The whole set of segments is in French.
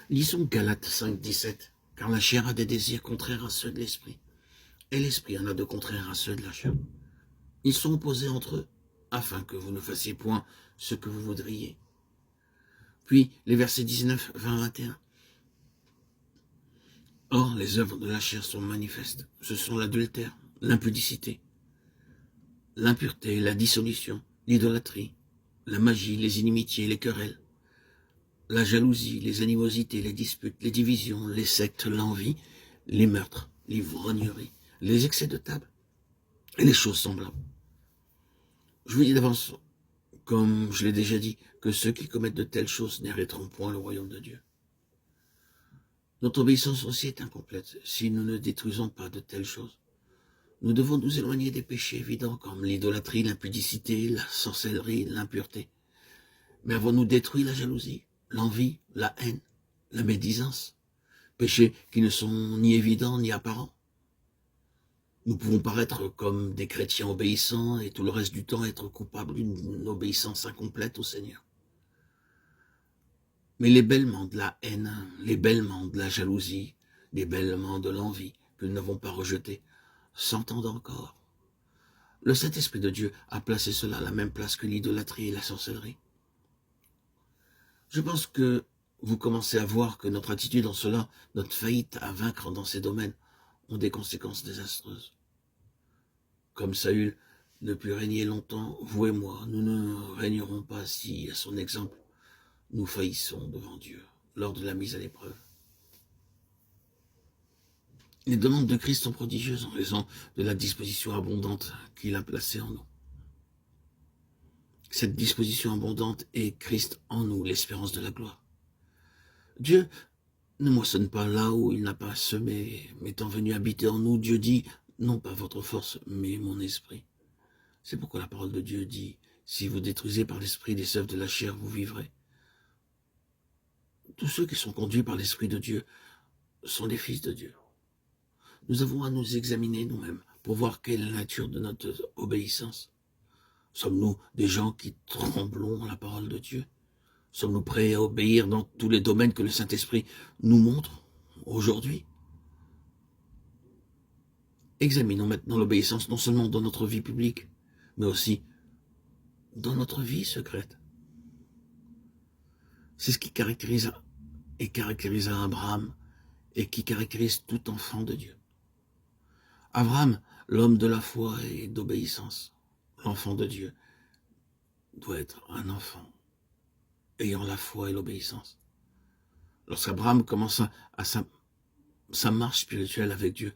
Lisons Galates 5, 17. Car la chair a des désirs contraires à ceux de l'esprit, et l'esprit en a de contraires à ceux de la chair. Ils sont opposés entre eux, afin que vous ne fassiez point ce que vous voudriez. Puis les versets 19, 20, 21. Or, les œuvres de la chair sont manifestes. Ce sont l'adultère, l'impudicité, l'impureté, la dissolution, l'idolâtrie, la magie, les inimitiés, les querelles, la jalousie, les animosités, les disputes, les divisions, les sectes, l'envie, les meurtres, l'ivrognerie, les excès de table et les choses semblables. Je vous dis d'avance, comme je l'ai déjà dit, que ceux qui commettent de telles choses n'hériteront point le royaume de Dieu. Notre obéissance aussi est incomplète si nous ne détruisons pas de telles choses. Nous devons nous éloigner des péchés évidents comme l'idolâtrie, l'impudicité, la sorcellerie, l'impureté. Mais avons-nous détruit la jalousie, l'envie, la haine, la médisance, péchés qui ne sont ni évidents ni apparents? Nous pouvons paraître comme des chrétiens obéissants et tout le reste du temps être coupables d'une obéissance incomplète au Seigneur. Mais les bêlements de la haine, les bêlements de la jalousie, les bêlements de l'envie que nous n'avons pas rejetés, s'entendent encore. Le Saint-Esprit de Dieu a placé cela à la même place que l'idolâtrie et la sorcellerie. Je pense que vous commencez à voir que notre attitude en cela, notre faillite à vaincre dans ces domaines, ont des conséquences désastreuses. Comme Saül ne put régner longtemps, vous et moi, nous ne régnerons pas si, à son exemple, nous faillissons devant Dieu lors de la mise à l'épreuve. Les demandes de Christ sont prodigieuses en raison de la disposition abondante qu'il a placée en nous. Cette disposition abondante est Christ en nous, l'espérance de la gloire. Dieu ne moissonne pas là où il n'a pas semé, mais étant venu habiter en nous, Dieu dit, non pas votre force, mais mon esprit. C'est pourquoi la parole de Dieu dit, si vous détruisez par l'esprit les œuvres de la chair, vous vivrez. Tous ceux qui sont conduits par l'Esprit de Dieu sont les fils de Dieu. Nous avons à nous examiner nous-mêmes pour voir quelle est la nature de notre obéissance. Sommes-nous des gens qui tremblons à la parole de Dieu? Sommes-nous prêts à obéir dans tous les domaines que le Saint-Esprit nous montre aujourd'hui? Examinons maintenant l'obéissance non seulement dans notre vie publique, mais aussi dans notre vie secrète. C'est ce qui caractérise Abraham et qui caractérise tout enfant de Dieu. Abraham, l'homme de la foi et d'obéissance, l'enfant de Dieu, doit être un enfant ayant la foi et l'obéissance. Lorsqu'Abraham commence à sa marche spirituelle avec Dieu,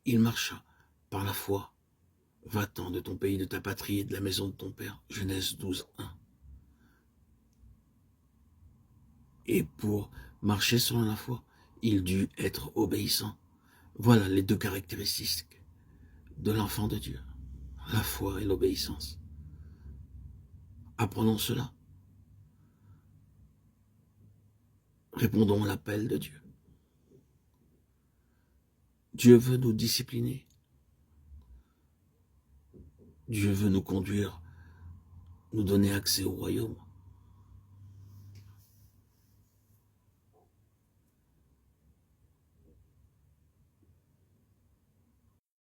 il marcha par la foi. Va-t'en de ton pays, de ta patrie et de la maison de ton père. Genèse 12, 1. Et pour marcher selon la foi, il dut être obéissant. Voilà les deux caractéristiques de l'enfant de Dieu, la foi et l'obéissance. Apprenons cela. Répondons à l'appel de Dieu. Dieu veut nous discipliner. Dieu veut nous conduire, nous donner accès au royaume.